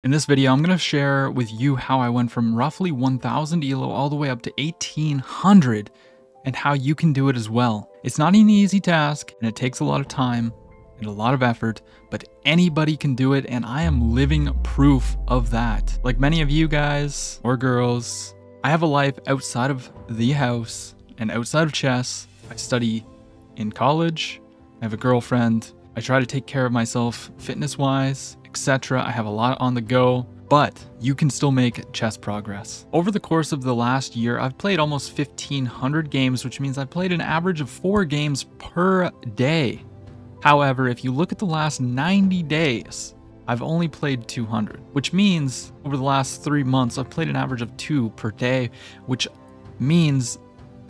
In this video, I'm going to share with you how I went from roughly 1000 Elo all the way up to 1800 and how you can do it as well. It's not an easy task and it takes a lot of time and a lot of effort, but anybody can do it and I am living proof of that. Like many of you guys or girls, I have a life outside of the house and outside of chess. I study in college, I have a girlfriend, I try to take care of myself fitness-wise, etc. I have a lot on the go, but you can still make chess progress. Over the course of the last year, I've played almost 1500 games, which means I've played an average of 4 games per day. However, if you look at the last 90 days, I've only played 200, which means over the last 3 months, I've played an average of 2 per day, which means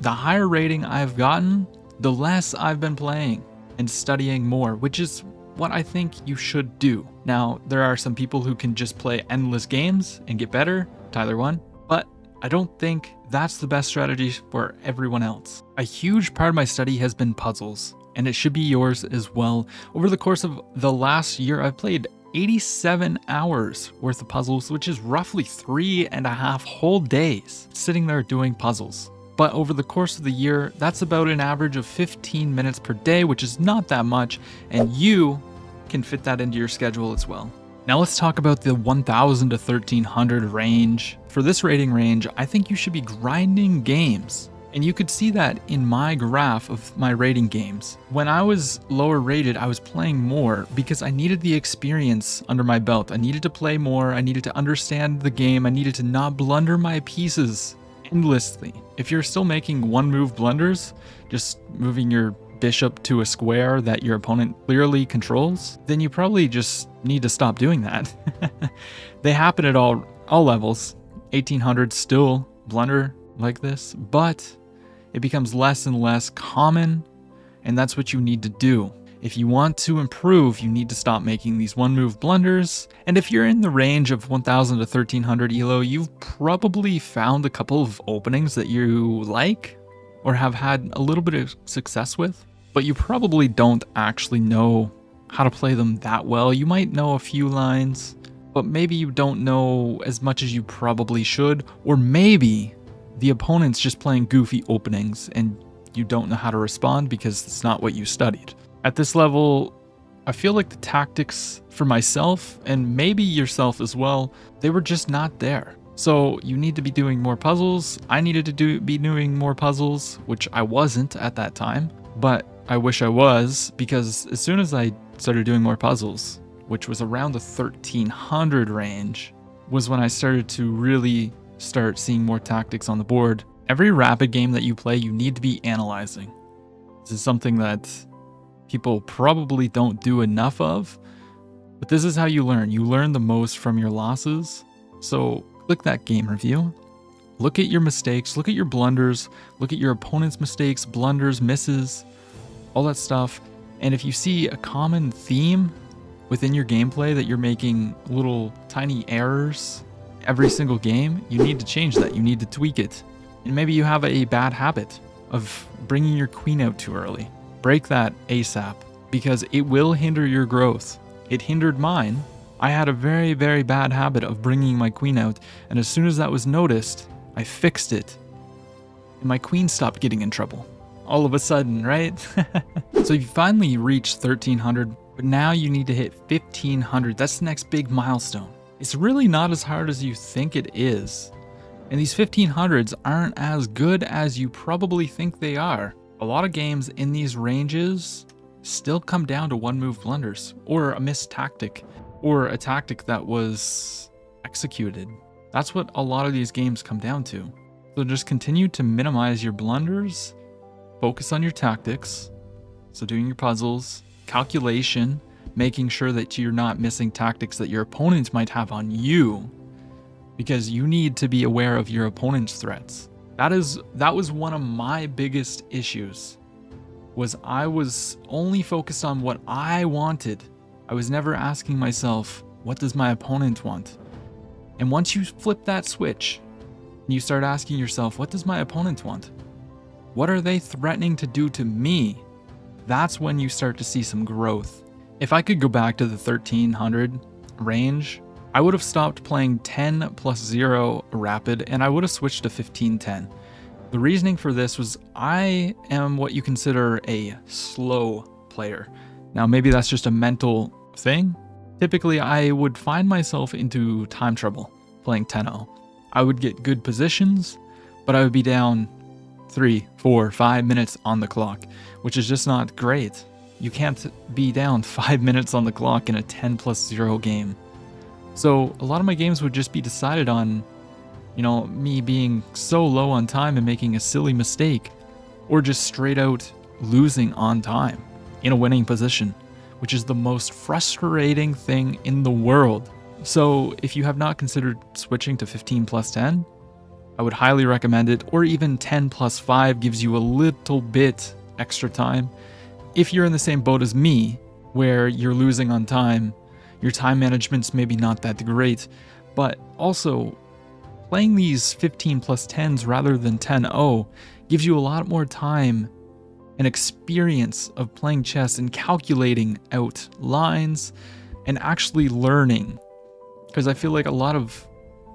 the higher rating I've gotten, the less I've been playing and studying more, which is what I think you should do. Now, there are some people who can just play endless games and get better, Tyler 1, but I don't think that's the best strategy for everyone else. A huge part of my study has been puzzles, and it should be yours as well. Over the course of the last year, I've played 87 hours worth of puzzles, which is roughly 3.5 whole days sitting there doing puzzles. But over the course of the year, that's about an average of 15 minutes per day, which is not that much, and you can fit that into your schedule as well. Now let's talk about the 1000 to 1300 range. For this rating range, I think you should be grinding games. And you could see that in my graph of my rating games. When I was lower rated, I was playing more because I needed the experience under my belt. I needed to play more, I needed to understand the game, I needed to not blunder my pieces endlessly. If you're still making one move blunders, just moving your bishop to a square that your opponent clearly controls, then you probably just need to stop doing that. They happen at all levels. 1800 still blunder like this, but it becomes less and less common, and that's what you need to do. If you want to improve, you need to stop making these one-move blunders. And if you're in the range of 1000 to 1300 Elo, you've probably found a couple of openings that you like or have had a little bit of success with, but you probably don't actually know how to play them that well. You might know a few lines, but maybe you don't know as much as you probably should, or maybe the opponent's just playing goofy openings and you don't know how to respond because it's not what you studied. At this level, I feel like the tactics for myself, and maybe yourself as well, they were just not there. So you need to be doing more puzzles. I needed to be doing more puzzles, which I wasn't at that time, but I wish I was, because as soon as I started doing more puzzles, which was around the 1300 range, was when I started to really start seeing more tactics on the board. Every rapid game that you play, you need to be analyzing. This is something that people probably don't do enough of, but this is how you learn. You learn the most from your losses. So click that game review, look at your mistakes, look at your blunders, look at your opponent's mistakes, blunders, misses, all that stuff. And if you see a common theme within your gameplay that you're making little tiny errors every single game, you need to change that. You need to tweak it. And maybe you have a bad habit of bringing your queen out too early. Break that ASAP, because it will hinder your growth. It hindered mine. I had a very, very bad habit of bringing my queen out, and as soon as that was noticed, I fixed it. And my queen stopped getting in trouble. All of a sudden, right? So you finally reached 1300, but now you need to hit 1500. That's the next big milestone. It's really not as hard as you think it is. And these 1500s aren't as good as you probably think they are. A lot of games in these ranges still come down to one-move blunders, or a missed tactic, or a tactic that was executed. That's what a lot of these games come down to. So just continue to minimize your blunders, focus on your tactics, so doing your puzzles, calculation, making sure that you're not missing tactics that your opponents might have on you, because you need to be aware of your opponent's threats. That was one of my biggest issues, was I was only focused on what I wanted. I was never asking myself, what does my opponent want? And once you flip that switch, and you start asking yourself, what does my opponent want? What are they threatening to do to me? That's when you start to see some growth. If I could go back to the 1300 range, I would have stopped playing 10 plus 0 rapid and I would have switched to 15-10. The reasoning for this was I am what you consider a slow player. Now maybe that's just a mental thing. Typically I would find myself into time trouble playing 10-0. I would get good positions, but I would be down 3, 4, 5 minutes on the clock, which is just not great. You can't be down 5 minutes on the clock in a 10 plus 0 game. So a lot of my games would just be decided on, you know, me being so low on time and making a silly mistake, or just straight out losing on time in a winning position, which is the most frustrating thing in the world. So if you have not considered switching to 15 plus 10, I would highly recommend it, or even 10 plus 5 gives you a little bit extra time. If you're in the same boat as me, where you're losing on time, your time management's maybe not that great, but also playing these 15 plus 10s rather than 10-0 gives you a lot more time and experience of playing chess and calculating out lines and actually learning. Because I feel like a lot of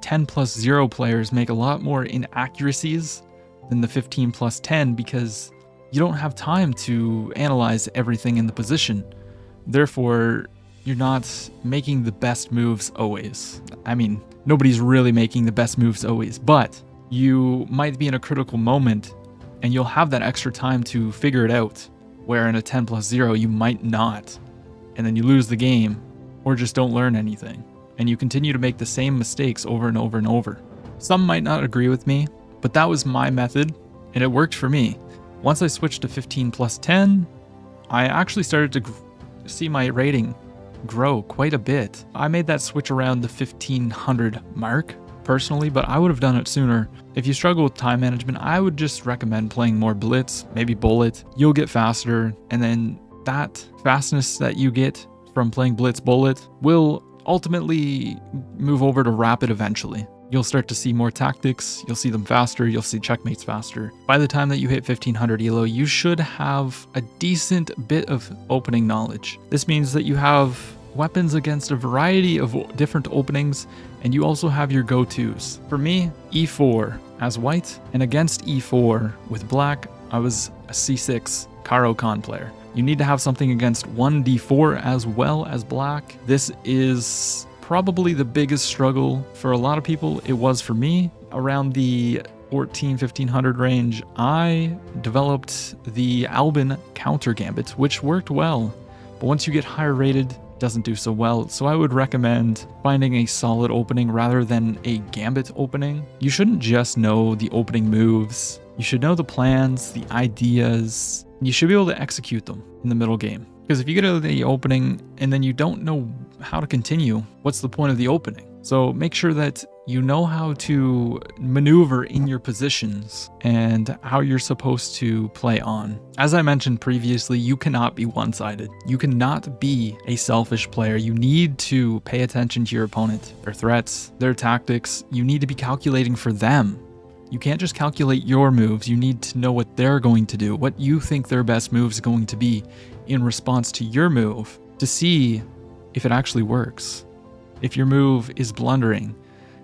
10 plus 0 players make a lot more inaccuracies than the 15 plus 10 because you don't have time to analyze everything in the position. Therefore, you're not making the best moves always. I mean, nobody's really making the best moves always, but you might be in a critical moment and you'll have that extra time to figure it out, where in a 10 plus 0 you might not. And then you lose the game or just don't learn anything. And you continue to make the same mistakes over and over and over. Some might not agree with me, but that was my method and it worked for me. Once I switched to 15 plus 10, I actually started to see my rating grow quite a bit. I made that switch around the 1500 mark personally, but I would have done it sooner. If you struggle with time management, I would just recommend playing more blitz, maybe bullet. You'll get faster, and then that fastness that you get from playing blitz bullet will ultimately move over to rapid eventually. You'll start to see more tactics, you'll see them faster, you'll see checkmates faster. By the time that you hit 1500 elo, you should have a decent bit of opening knowledge. This means that you have weapons against a variety of different openings, and you also have your go-tos. For me, e4 as white, and against e4 with black, I was a c6 Caro-Kann player. You need to have something against 1d4 as well as black. This is probably the biggest struggle for a lot of people. It was for me. Around the 1500 range, I developed the Albin counter gambit, which worked well. But once you get higher rated, it doesn't do so well. So I would recommend finding a solid opening rather than a gambit opening. You shouldn't just know the opening moves. You should know the plans, the ideas. You should be able to execute them in the middle game. Because if you get to the opening and then you don't know how to continue, what's the point of the opening? So make sure that you know how to maneuver in your positions and how you're supposed to play on. As I mentioned previously, you cannot be one-sided. You cannot be a selfish player. You need to pay attention to your opponent, their threats, their tactics. You need to be calculating for them. You can't just calculate your moves. You need to know what they're going to do, what you think their best move is going to be in response to your move, to see if it actually works. If your move is blundering,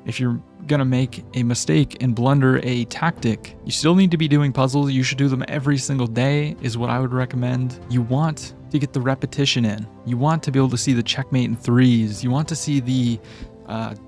if you're gonna make a mistake and blunder a tactic, you still need to be doing puzzles. You should do them every single day is what I would recommend. You want to get the repetition in. You want to be able to see the checkmate in threes. You want to see the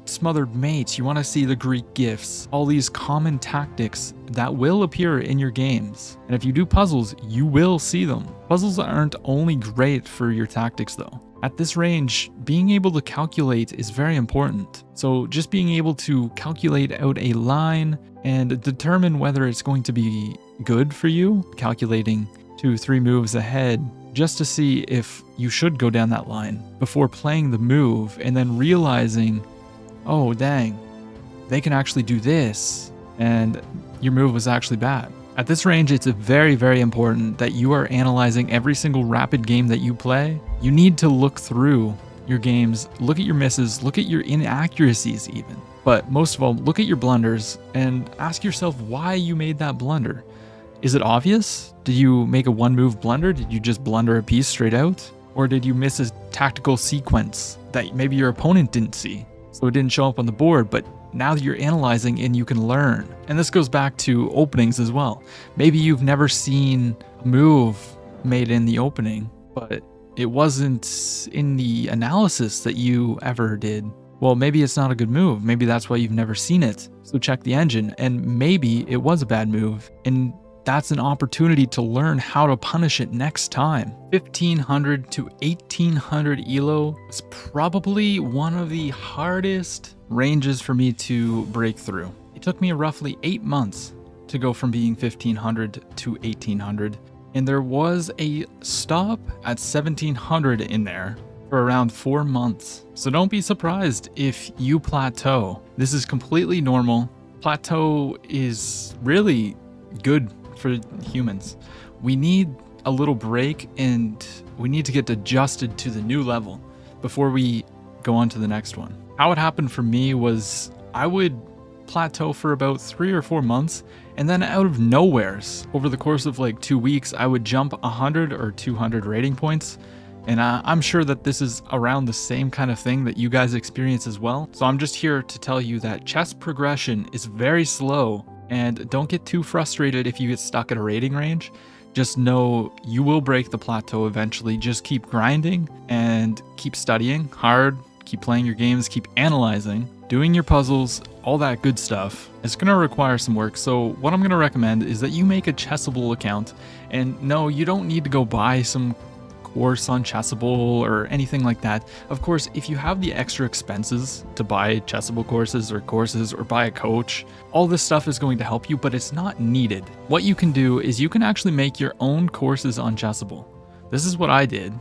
smothered mates. You want to see the Greek gifts, all these common tactics that will appear in your games. And if you do puzzles, you will see them. Puzzles aren't only great for your tactics though. At this range, being able to calculate is very important. So just being able to calculate out a line and determine whether it's going to be good for you, calculating 2-3 moves ahead, just to see if you should go down that line before playing the move and then realizing, oh dang, they can actually do this, and your move was actually bad. At this range, it's very, very important that you are analyzing every single rapid game that you play. You need to look through your games, look at your misses, look at your inaccuracies even. But most of all, look at your blunders and ask yourself why you made that blunder. Is it obvious? Did you make a one-move blunder? Did you just blunder a piece straight out? Or did you miss a tactical sequence that maybe your opponent didn't see? so it didn't show up on the board, but now you're analyzing and you can learn. And this goes back to openings as well. Maybe you've never seen a move made in the opening, but it wasn't in the analysis that you ever did. Well, maybe it's not a good move. Maybe that's why you've never seen it. So check the engine, and maybe it was a bad move, and that's an opportunity to learn how to punish it next time. 1500 to 1800 Elo is probably one of the hardest ranges for me to break through. It took me roughly 8 months to go from being 1500 to 1800, and there was a stop at 1700 in there for around 4 months. So don't be surprised if you plateau. This is completely normal. Plateau is really good for humans. We need a little break, and we need to get adjusted to the new level before we go on to the next one. How it happened for me was I would plateau for about 3 or 4 months, and then out of nowheres, over the course of like 2 weeks, I would jump 100 or 200 rating points. And I'm sure that this is around the same kind of thing that you guys experience as well. So I'm just here to tell you that chess progression is very slow, and don't get too frustrated if you get stuck at a rating range. Just know you will break the plateau eventually. Just keep grinding and keep studying hard, keep playing your games, keep analyzing, doing your puzzles, all that good stuff. It's gonna require some work, so what I'm gonna recommend is that you make a Chessable account. And no, you don't need to go buy some course on Chessable or anything like that. Of course, if you have the extra expenses to buy Chessable courses or buy a coach, all this stuff is going to help you, but it's not needed. What you can do is you can actually make your own courses on Chessable. This is what I did.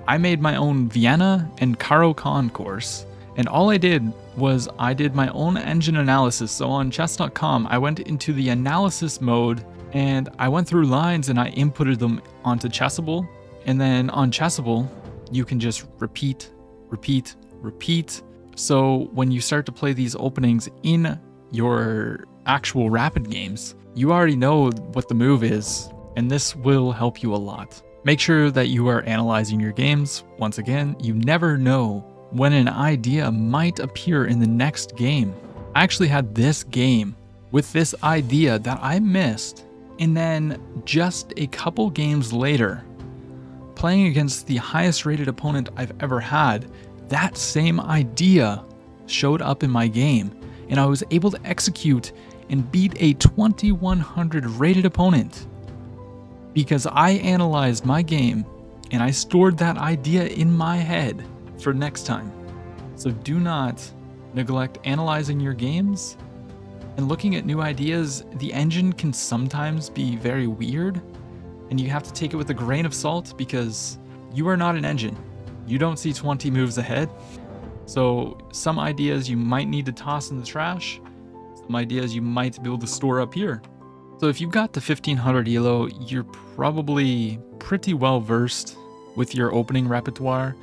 I made my own Vienna and Caro-Kann course, and all I did was I did my own engine analysis. So on chess.com, I went into the analysis mode and I went through lines and I inputted them onto Chessable. And then on Chessable, you can just repeat, repeat, repeat. So when you start to play these openings in your actual rapid games, you already know what the move is, and this will help you a lot. Make sure that you are analyzing your games. Once again, you never know when an idea might appear in the next game. I actually had this game with this idea that I missed, and then just a couple games later, playing against the highest rated opponent I've ever had, that same idea showed up in my game, and I was able to execute and beat a 2100 rated opponent because I analyzed my game and I stored that idea in my head for next time. So do not neglect analyzing your games and looking at new ideas. The engine can sometimes be very weird, and you have to take it with a grain of salt because you are not an engine. You don't see 20 moves ahead. So some ideas you might need to toss in the trash, some ideas you might be able to store up here. So if you've got the 1500 Elo, you're probably pretty well versed with your opening repertoire.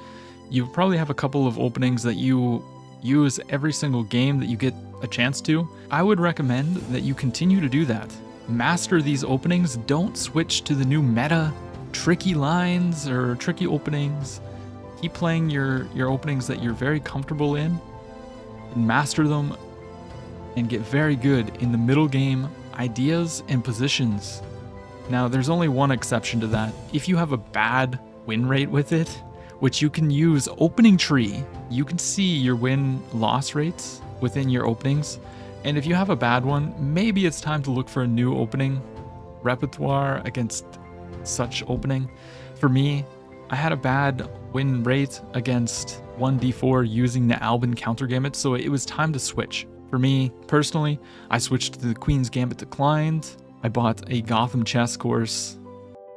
You probably have a couple of openings that you use every single game that you get a chance to. I would recommend that you continue to do that. Master these openings. Don't switch to the new meta tricky lines or tricky openings. Keep playing your openings that you're very comfortable in and master them, and get very good in the middle game ideas and positions. Now, there's only one exception to that. If you have a bad win rate with it, which you can use opening tree, you can see your win-loss rates within your openings. And if you have a bad one, maybe it's time to look for a new opening repertoire against such opening. For me, I had a bad win rate against 1d4 using the Albin counter gambit, so it was time to switch. For me, personally, I switched to the Queen's Gambit Declined. I bought a Gotham chess course,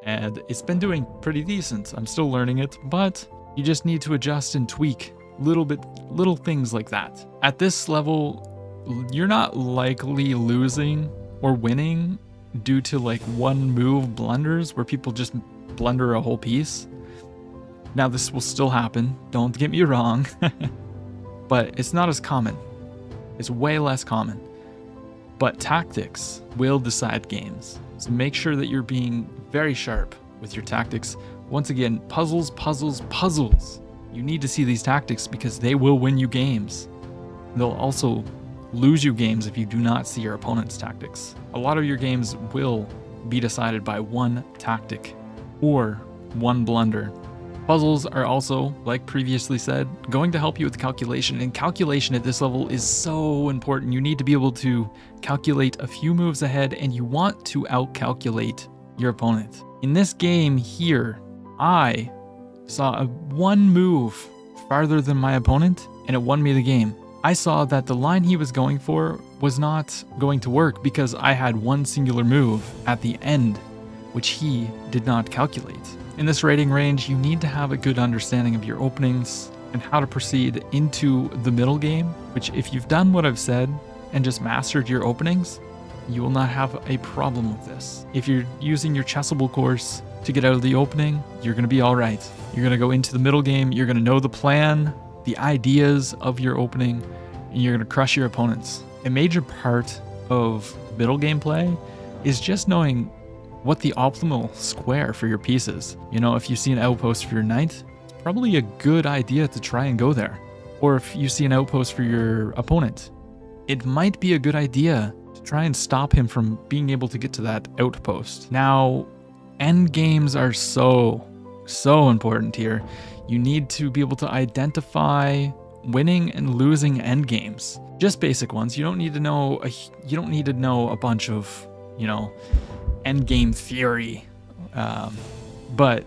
and it's been doing pretty decent. I'm still learning it, but you just need to adjust and tweak little things like that. At this level, you're not likely losing or winning due to like one move blunders where people just blunder a whole piece. Now, this will still happen, don't get me wrong, but it's not as common. It's way less common. But tactics will decide games. So make sure that you're being very sharp with your tactics. Once again, puzzles, puzzles, puzzles. You need to see these tactics because they will win you games. they'll also lose you games if you do not see your opponent's tactics. A lot of your games will be decided by one tactic or one blunder. Puzzles are also, like previously said, going to help you with calculation, and calculation at this level is so important. You need to be able to calculate a few moves ahead, and you want to outcalculate your opponent. In this game here, I saw one move farther than my opponent, and it won me the game. I saw that the line he was going for was not going to work because I had one singular move at the end, which he did not calculate. In this rating range, you need to have a good understanding of your openings and how to proceed into the middle game, which if you've done what I've said and just mastered your openings, you will not have a problem with this. If you're using your Chessable course to get out of the opening, you're going to be all right. You're going to go into the middle game, you're going to know the plan, the ideas of your opening, and you're going to crush your opponents. A major part of middle game play is just knowing what the optimal square for your pieces. You know, if you see an outpost for your knight, it's probably a good idea to try and go there. Or if you see an outpost for your opponent, it might be a good idea to try and stop him from being able to get to that outpost. Now, end games are so important here. You need to be able to identify winning and losing end games. Just basic ones. You don't need to know a bunch of, you know, end game theory. But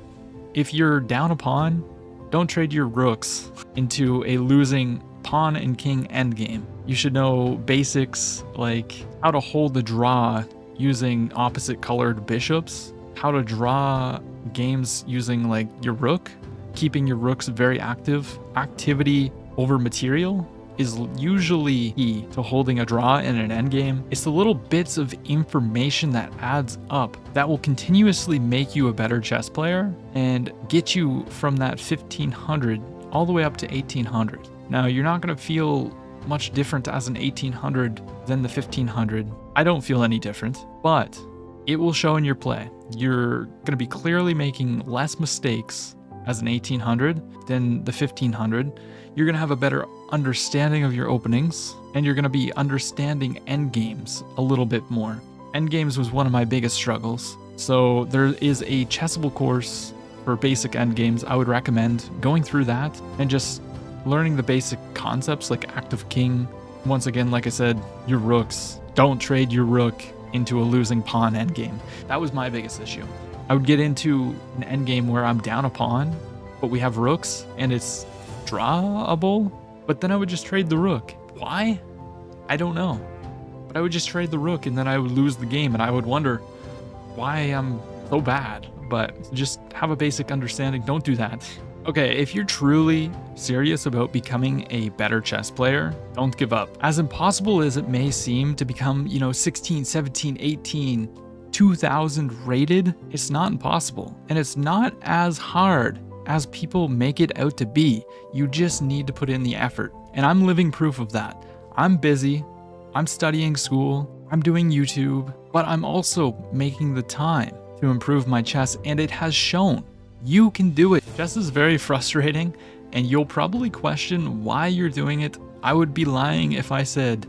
if you're down a pawn, don't trade your rooks into a losing pawn and king endgame. You should know basics like how to hold the draw using opposite colored bishops, how to draw games using like your rook, keeping your rooks very active. Activity over material is usually key to holding a draw in an endgame. It's the little bits of information that adds up that will continuously make you a better chess player and get you from that 1500 all the way up to 1800. Now, you're not going to feel much different as an 1800 than the 1500. I don't feel any different, but it will show in your play. You're going to be clearly making less mistakes as an 1800 than the 1500. You're going to have a better understanding of your openings, and you're going to be understanding endgames a little bit more. Endgames was one of my biggest struggles. So there is a Chessable course for basic endgames. I would recommend going through that and just learning the basic concepts like active king. Once again, like I said, your rooks. Don't trade your rook into a losing pawn endgame. That was my biggest issue. I would get into an endgame where I'm down a pawn, but we have rooks and it's drawable, but then I would just trade the rook. Why? I don't know. But I would just trade the rook and then I would lose the game and I would wonder why I'm so bad. But just have a basic understanding. Don't do that. Okay, if you're truly serious about becoming a better chess player, don't give up. As impossible as it may seem to become, 16, 17, 18, 2000 rated, it's not impossible. And it's not as hard as people make it out to be. You just need to put in the effort. And I'm living proof of that. I'm busy, I'm studying school, I'm doing YouTube, but I'm also making the time to improve my chess, and it has shown. You can do it. Chess is very frustrating, and you'll probably question why you're doing it. I would be lying if I said,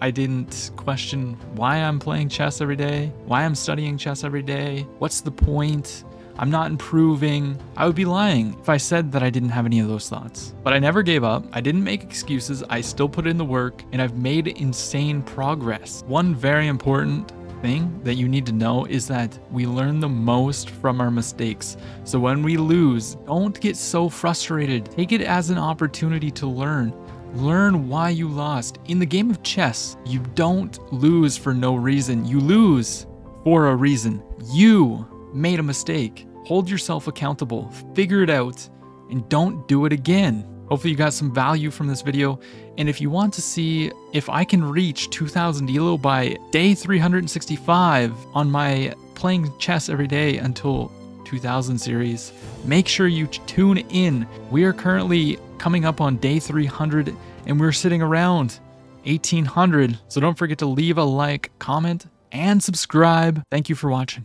I didn't question why I'm playing chess every day, why I'm studying chess every day, what's the point? I'm not improving. I would be lying if I said that I didn't have any of those thoughts. But I never gave up. I didn't make excuses. I still put in the work, and I've made insane progress. One very important thing that you need to know is that we learn the most from our mistakes. So when we lose, don't get so frustrated. Take it as an opportunity to learn. Learn why you lost. In the game of chess, you don't lose for no reason. You lose for a reason. You made a mistake. Hold yourself accountable, figure it out, and don't do it again. Hopefully you got some value from this video, and if you want to see if I can reach 2000 Elo by day 365 on my playing chess every day until 2000 series, make sure you tune in. We are currently coming up on day 300, and we're sitting around 1800, so don't forget to leave a like, comment, and subscribe. Thank you for watching.